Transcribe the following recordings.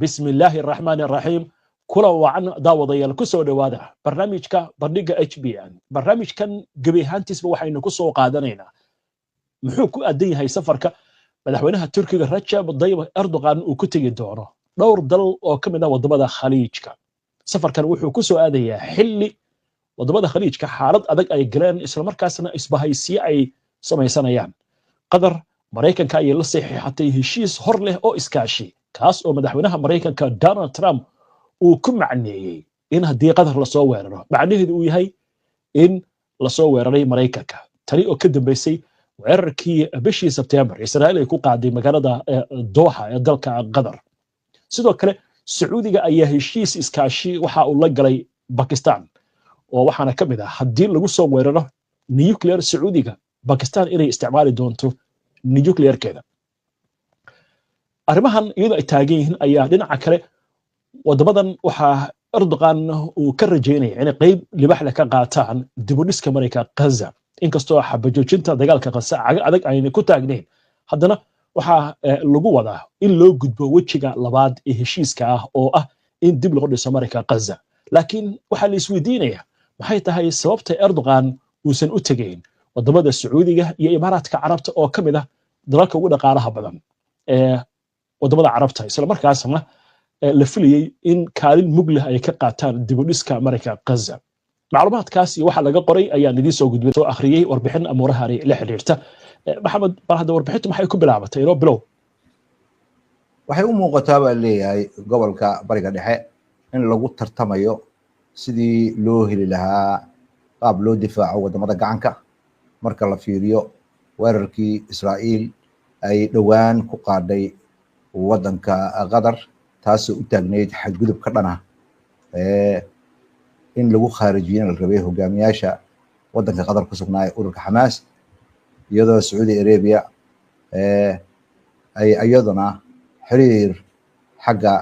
بسم الله الرحمن الرحيم. كل وعن داوضيال كسو دواده برنامجka bandhiga HBN barnaamijkan gabi ahaantiisba waxaynu ku soo qaadanayna muxuu ku aadan yahay safarka madaxweynaha Turkiga Recep Tayyip Erdogan uu ku tagi doono dhowr dal oo kamid ah wadamada Khaliijka. safarkan wuxuu ku soo aadayaa xilli wadamada Khaliijka xaalad adag ay galeen isla markaasna isbahaysi ay samaysanayaan. Qatar Mareykanka ay la saxiixatay heshiis hor leh oo iskaashi kaas oo madaxweynaha Mareykanka Donald Trump uu ku macneeyay in haddii Qatar la soo weeraro macnaheedu uu yahay in la soo weeraray Mareykanka tani oo ka dambeysay weerarkii bishii Sebtembar Israa'iil ay ku qaaday magaalada Doha ee dalka Qatar. sidoo kale Sacuudiga ayaa heshiis iskaashi waxa uu la galay Pakistan oo waxaana kamid ah haddii lagu soo weeraro nuclear Sacuudiga Pakistan inay isticmaali doonto nuclearkeeda. arrimahan iyadoo ay taagan yihiin ayaa dhinaca kale wadamadan waxaa Erdogan uu ka rajeynaya inay qayb libaxle ka qaataan dib u dhiska Mareykanka Gaza inkastoo xabajoojinta dagaalka Gaza adag ayna ku taagnayn haddana waxaa lagu wadaa in loo gudbo wejiga labaad ee heshiiska ah oo ah in dib loo dhiso Mareykanka Gaza. laakiin waxaa la isweydiinayaa maxay tahay sababta Erdogan uusan u tagayn wadamada Sacuudiga iyo Imaaraadka Carabta oo kamid ah dalalka ugu dhaqaalaha badan ee wadamada Carabta isla markaasna la filayay in kaalin mugleh ay ka qaataan dib u dhiska Mareykanka Gaza. macluumaadkaas waxa laga qoray ayaa nidii soo gudbiyay soo akhriyay warbixin amuuraha la xiriirta. maxamed bahada warbixintu maxay ku bilaabatay inoo bilow? waxay u muuqataa baa leeyahay gobolka bariga dhexe in lagu tartamayo sidii loo heli lahaa qaab loo difaaco wadamada gacanka marka la fiiriyo weerarkii Israa'iil ay dhowaan ku qaaday wadanka Qatar taasoo u taagneyd xadgudub ka dhana in lagu khaarijiyay la rabay hogaamiyaasha wadanka Qatar ku sugnaa ururka Xamaas iyadoo Saudi Arabia ay ayadana xiriir xagga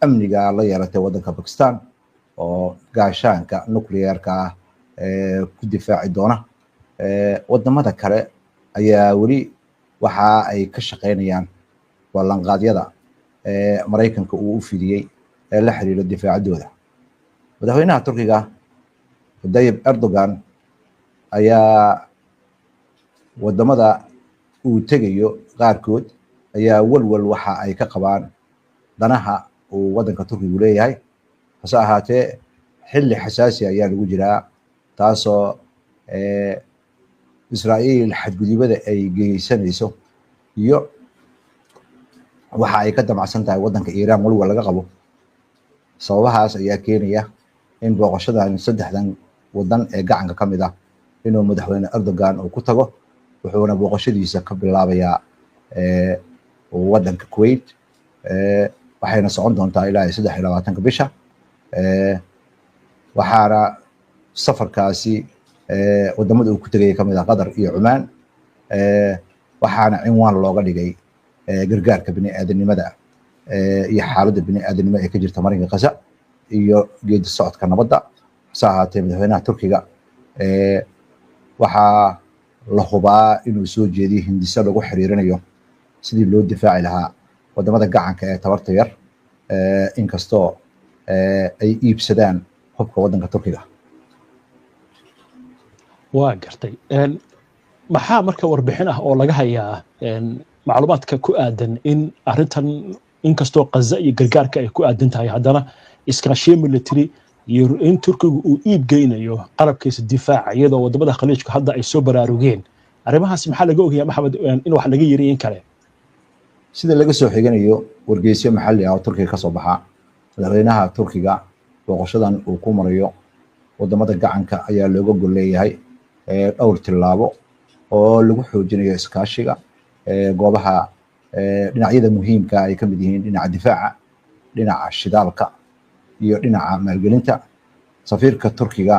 amniga la yeelatay wadanka Pakistan oo gaashaanka nuclearka ku difaaci doona. wadamada kale ayaa wali waxa ay ka shaqeynayaan ballanqaadyada Mareykanka uu u fidiyay ee la xiriira difaacadooda. madaxweynaha Turkiga Tayyip Erdogan ayaa wadamada uu tegayo qaarkood ayaa walwal waxa ay ka qabaan danaha uu wadanka Turkiga leeyahay hase ahaatee xilli xasaasi ayaa lagu jiraa taasoo Israa'iil xadgudubada ay geysanayso iyo waxa ay ka damacsan tahay wadanka Iiraan walwal laga qabo. sababahaas ayaa keenaya in booqashadan saddexdan wadan ee gacanka kamid ah inuu madaxweyne Erdogan uu ku tago wuxuuna booqashadiisa ka bilaabayaa wadanka Kuwait waxayna socon doontaa ilaa 23 bisha. waxaana safarkaasi wadamada uu ku tagay kamid ah Qatar iyo Oman waxaana cinwaan looga dhigay gargaarka bini'aadanimada iyo xaaladda bini'aadanimo ee ka jirta Mareykanka Gaza iyo geedi socodka nabadda. saacaatee madaxweynaha Turkiga waxaa la hubaa inuu soo jeediyo hindise lagu xiriirinayo sidii loo difaaci lahaa wadamada gacanka ee tabarta yar inkastoo ay iibsadaan hubka wadanka Turkiga. waa gartay maxaa marka warbixin ah oo laga hayaa macluumaadka ku aadan in arintan inkastoo Gaza iyo gargaarka ay ku aadan tahay haddana iskaashi military iyo in Turkigu uu iib geynayo qalabkiisa difaaca iyadoo wadamada Khaliijka hadda ay soo baraarugeen arrimahaas maxaa laga ogayaa Maxamed in wax laga yiri in kale? sida laga soo xiganayo wargeysyo maxalli ah oo Turkiga ka soo baxa madaxweynaha Turkiga booqashadan uu ku marayo wadamada gacanka ayaa looga gol leeyahay dhowr tilaabo oo lagu xoojinayo iskaashiga goobaha dhinacyada muhiimka ay ka mid yihiin dhinaca difaaca dhinaca shidaalka iyo dhinaca maalgelinta. safiirka Turkiga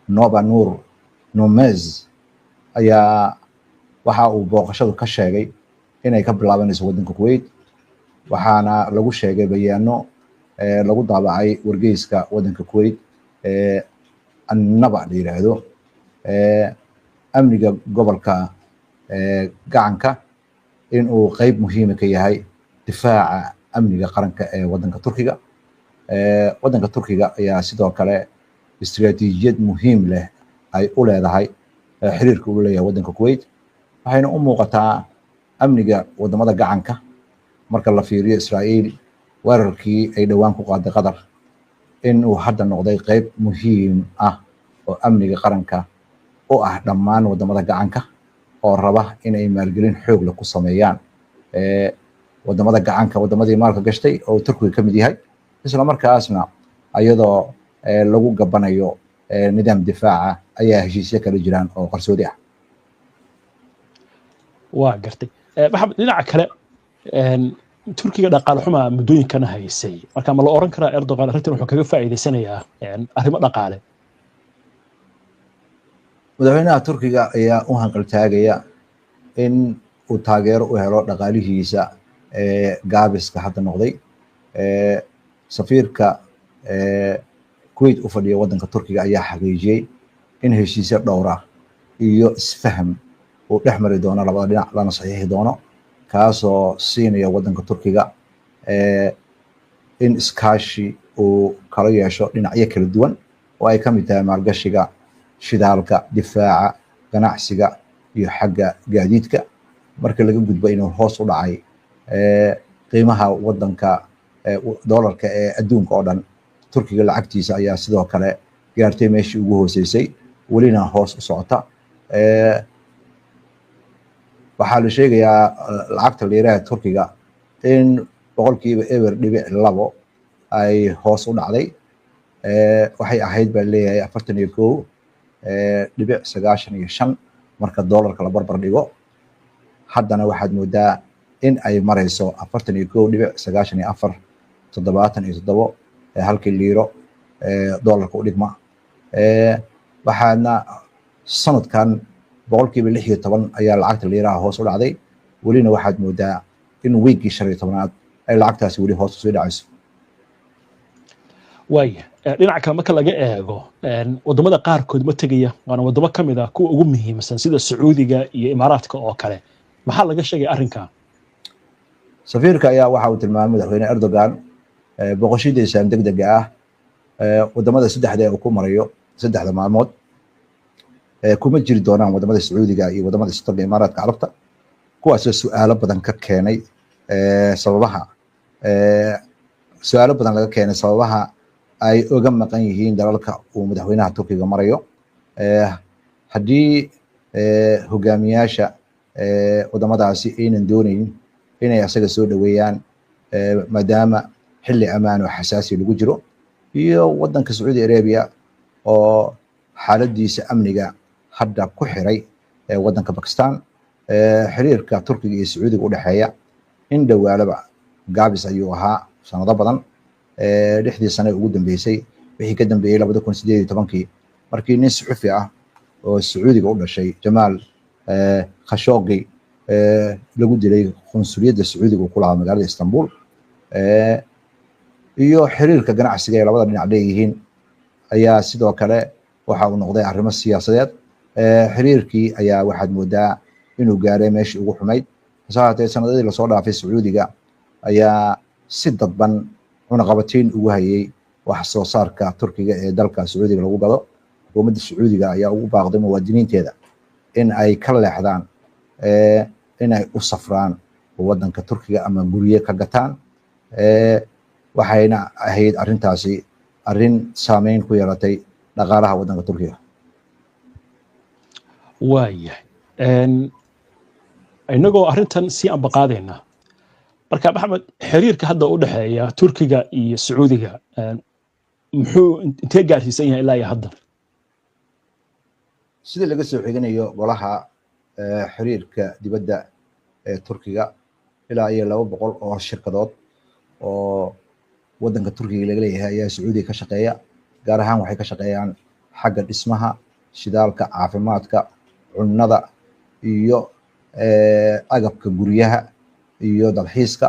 Nova Nur Nomez ayaa waxa uu booqashadu ka sheegay inay ka bilaabanayso wadanka Kuwait waxaana lagu sheegay bayaano lagu daabacay wargeyska wadanka Kuwait annaba la yiraahdo amniga gobolka gacanka in uu qayb muhiim ka yahay difaaca amniga qaranka ee wadanka Turkiga. Wadanka Turkiga ayaa sidoo kale istiraatiijiyad muhiim leh ay u leedahay xiriirka uu leeyahay wadanka Kuwait, waxayna u muuqataa amniga wadamada gacanka marka la fiiriyo Israa'iil weerarkii ay dhawaan ku qaaday Qatar in uu hadda noqday qayb muhiim ah oo amniga qaranka oo ah dhammaan wadamada gacanka oo raba in ay maalgelin xoog leh ku sameeyaan wadamada gacanka, wadamadii maalka gashtay oo Turkiga ka mid yahay, isla markaasna ayadoo lagu gabanayo nidaam difaaca ayaa heshiisyo kala jiraan oo qarsoodi ah. waa gartay maxamed, dhinaca kale Turkiga dhaqaale xuma muddooyinkan haysay, marka ma la oran karaa Erdogan arrintan wuxuu kaga faa'iideysanayaa arrimo dhaqaale? madaxweynaha Turkiga ayaa u hanqaltaagaya in uu taageero u helo dhaqaalihiisa gaabiska hadda noqday. Safiirka Kuwait u fadhiya wadanka Turkiga ayaa xaqiijiyey in heshiisyo dhowr ah iyo isfaham uu dhex mari doono labada dhinac lana saxiixi doono, kaasoo siinaya wadanka Turkiga in iskaashi uu kala yeesho dhinacyo kala duwan oo ay ka mid tahay maalgashiga, shidaalka, difaaca, ganacsiga iyo xagga gaadiidka. marka laga gudbo inuu hoos u dhacay qiimaha wadanka doolarka ee adduunka oo dhan, Turkiga lacagtiisa ayaa sidoo kale gaartay meeshii ugu hooseysay, welina hoos u socota. waxaa la sheegayaa lacagta liiraha Turkiga in boqolkiiba eber dhibic labo ay hoos u dhacday. waxay ahayd baa leeyahay 41.95 marka doolarka la barbar dhigo. haddana waxaad moodaa in ay marayso 41.94 77 halkii liiro doolarka u dhigma. waxaadna sanadkan boqolkiiba 16 ayaa lacagta liiraha hoos u dhacday, welina waxaad moodaa in weygii 15aad ay lacagtaasi weli hoos usii dhacayso. waaya dhinaca kale marka laga eego wadamada qaarkood ma tegaya, waana wadamo ka mid ah kuwa ugu muhiimsan sida Sacuudiga iyo Imaaraadka oo kale, maxaa laga sheegay arrinkan? safiirka ayaa waxa uu tilmaamay madaxweyne Erdogan boqoshidiisa degdega ah wadamada saddexda uu ku marayo saddexda maalmood kuma jiri doonaan wadamada Sacuudiga iyo wadamada Sultanka Imaaraadka Carabta, kuwaas oo su'aalo badan ka keenay sababaha ay uga maqan yihiin dalalka uu madaxweynaha Turkiga marayo. haddii hogaamiyaasha wadamadaasi aynan doonayn inay asaga soo dhaweeyaan maadaama xilli ammaan oo xasaasi lagu jiro, iyo wadanka Saudi Arabia oo xaaladiisa amniga hadda ku xiray wadanka Pakistan. xiriirka Turkiga iyo Sacuudiga u dhaxeeya in dhawaalaba gaabis ayuu ahaa sanado badan. 6 sano ugu dambeysay wixii ka dambeeyay 2018 markii nin suxufi ah oo Sacuudiga u dhashay Jamal Khashoggi lagu dilay qunsuliyadda Sacuudiga ku lahaa magaalada Istanbul. iyo xiriirka ganacsiga ee labada dhinac leeyihiin ayaa sidoo kale waxa uu noqday arrimo siyaasadeed. xiriirkii ayaa waxaad moodaa inuu gaaray meeshii ugu xumayd. hasaatee sanadadii lasoo dhaafay Sacuudiga ayaa si dadban cunaqabateyn ugu hayay wax soo saarka Turkiga ee dalka Sacuudiga lagu gado. xukuumadda Sacuudiga ayaa ugu baaqday muwaadiniinteeda in ay ka leexdaan in ay u safraan wadanka Turkiga ama guryo ka gataan. waxayna ahayd arrintaasi arrin saameyn ku yeelatay dhaqaalaha wadanka Turkiga. waaya inagoo arrintan si aan baqaadayna, marka maxamed, xiriirka hadda u dhaxeeya Turkiga iyo Sacuudiga muxuu intee gaarsiisan yahay ilaa hadda? sida laga soo xiganayo golaha xiriirka dibadda ee Turkiga, ilaa iyo 200 oo shirkadood oo wadanka Turkiga laga leeyahay ayaa Sacuudiga ka shaqeeya. gaar ahaan waxay ka shaqeeyaan xagga dhismaha, shidaalka, caafimaadka, cunnada iyo agabka guryaha iyo dalxiiska.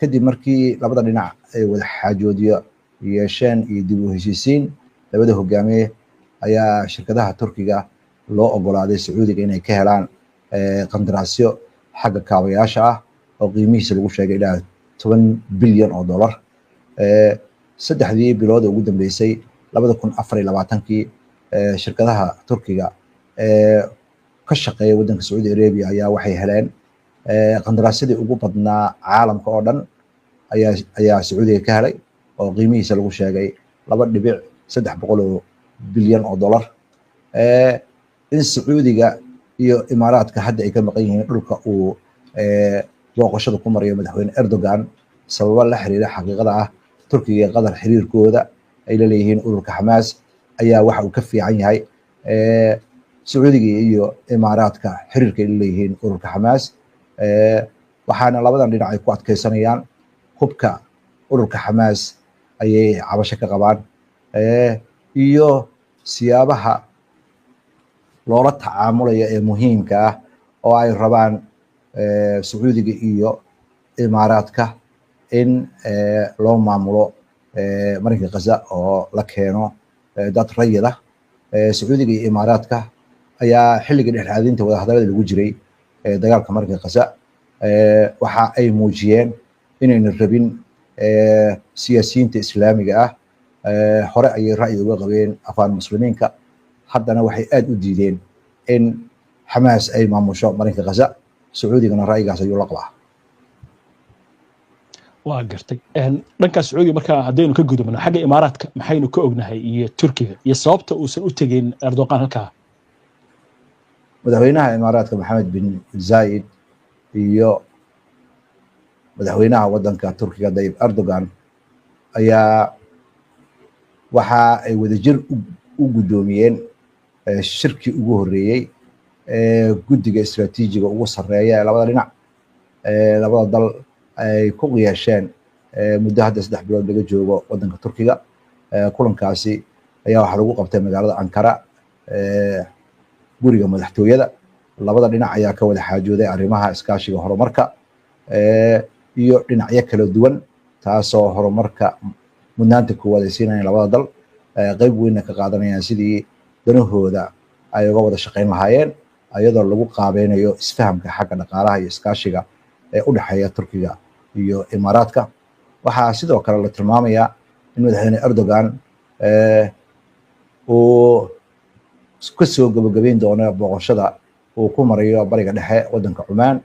kadib markii labada dhinac ay wada xaajoodiyo yeesheen iyo dib u heshiisiin, labada hogaamiye ayaa shirkadaha Turkiga loo ogolaaday Sacuudiga inay ka helaan qandaraasyo xagga kaabayaasha ah oo qiimihiisa lagu sheegay ilaa bilyan oo dollar. Saddexdii bilood ugu dambeysay 2024kii shirkadaha Turkiga ka shaqeeya waddanka Saudi Arabia ayaa waxay heleen qandaraasyadii ugu badnaa caalamka oo dhan ayaa Sacuudiga ka helay oo qiimihiisa lagu sheegay 2.3 bilyan oo dollar. In Sacuudiga iyo Imaaraadka hadda ay ka maqan yihiin dhulka uu booqashada ku marayo madaxweyne Erdogan sababo la xiriira xaqiiqada ah Turkiga iyo Qatar xiriirkooda ay la leeyihiin ururka Xamaas ayaa waxa uu ka fiican yahay Sacuudiga iyo Imaaraadka xiriirka ay la leeyihiin ururka Xamaas. Waxaana labadan dhinac ay ku adkeysanayaan hubka ururka Xamaas ayay cabasho ka qabaan iyo siyaabaha loola tacaamulaya ee muhiimka ah oo ay rabaan Sacuudiga iyo Imaaraadka in loo maamulo marinka Gaza oo la keeno dad rayid ah. Sacuudiga iyo Imaaraadka ayaa xilliga dhexdhexaadinta wadahadallada lagu jiray dagaalka marinka Gaza waxa ay muujiyeen inayna rabin siyaasiyiinta islaamiga ah. Hore ayay ra'yi uga qabeen afaan muslimiinka, haddana waxay aad u diideen in Xamaas ay maamusho marinka Gaza. Sacuudigana ra'yigaas ayuu la qabaa. waa gartay dhanka Sacuudiga marka haddaynu ka gudubno xagga Imaaraadka maxaynu ka ognahay iyo Turkiga iyo sababta uusan u tagin Erdogan halkaa? Madaxweynaha Imaaraadka Maxamed bin Zayed iyo madaxweynaha waddanka Turkiga Tayyip Erdogan ayaa waxa ay wadajir u gudoomiyeen shirkii ugu horeeyay guddiga istiraatiijiga ugu sareeya ee labada dhinac labada dal ay ku qiyaasheen muddo hadda 3 bilood laga joogo waddanka Turkiga. Kulankaasi ayaa waxa lagu qabtay magaalada Ankara guriga madaxtooyada. Labada dhinac ayaa ka wada xaajooday arrimaha iskaashiga horumarka iyo dhinacyo kala duwan taasoo horumarka mudnaanta koowaad ay siinayaan labada dal qayb weyn ka qaadanayaan sidii danahooda ay uga wada shaqeyn lahaayeen ayadoo lagu qaabeynayo isfahamka xagga dhaqaalaha iyo iskaashiga ee u dhaxeeya Turkiga iyo Imaaraadka. Waxaa sidoo kale la tilmaamayaa in madaxweyne Erdogan uu ka soo gabagabeyn doono booqashada uu ku marayo bariga dhexe waddanka Cumaan.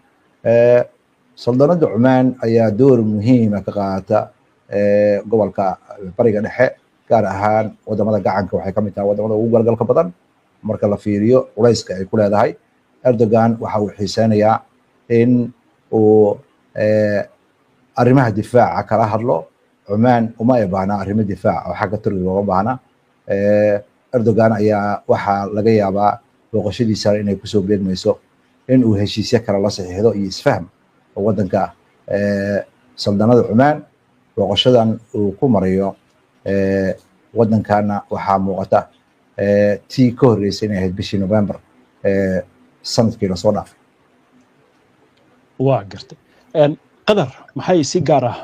Saldanada Cumaan ayaa door muhiim ah ka qaadata gobolka bariga dhexe, gaar ahaan wadamada gacanka waxay ka mid tahay wadamada ugu galgalka badan marka la fiiriyo culayska ay ku leedahay. Erdogan waxa uu xiiseynayaa in uu arrimaha difaaca kala hadlo. Cumaan uma baahna arrimo difaac oo xagga Turkiga uga baahna. Erdogan ayaa waxaa laga yaabaa booqashadiisa inay kusoo beegmayso in uu heshiisyo kale la saxiixdo iyo isfaham oo waddanka saldanada Cumaan. Booqashadan uu ku marayo waddankana waxaa muuqata tii ka horreysay inay ahayd bishii November sanadkii la soo dhaafay. waa gartay Qatar maxay si gaar ah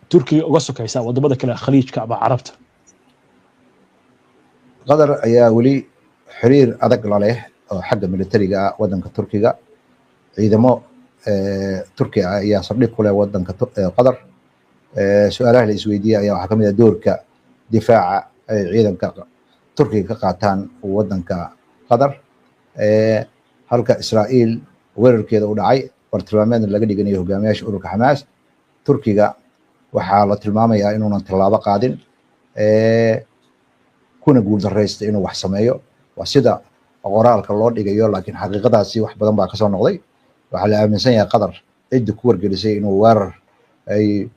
Turkiga uga sokaysaa wadamada kale khaliijka ama Carabta? Qatar ayaa weli xiriir adag la leh oo xagga militariga waddanka Turkiga. Ciidamo Turkiga ayaa saldhig ku leh waddanka Qatar. Su'aalaha la isweydiiyay ayaa waxaa ka mid ah doorka difaaca ay ciidanka Turkiga ka qaataan waddanka Qatar. Halka Israa'iil weerarkeeda u dhacay bartilmaameedna laga dhiganayo hogaamiyaasha ururka Xamaas. Turkiga waxaa la tilmaamayaa inuunan tallaabo qaadin kuna guuldarraystay inuu wax sameeyo. Waa sida qoraalka loo dhigayo, laakiin xaqiiqadaasi wax badan baa ka soo noqday. Waxaa la aaminsan yahay Qatar cidda ku wargelisay inuu weerar ay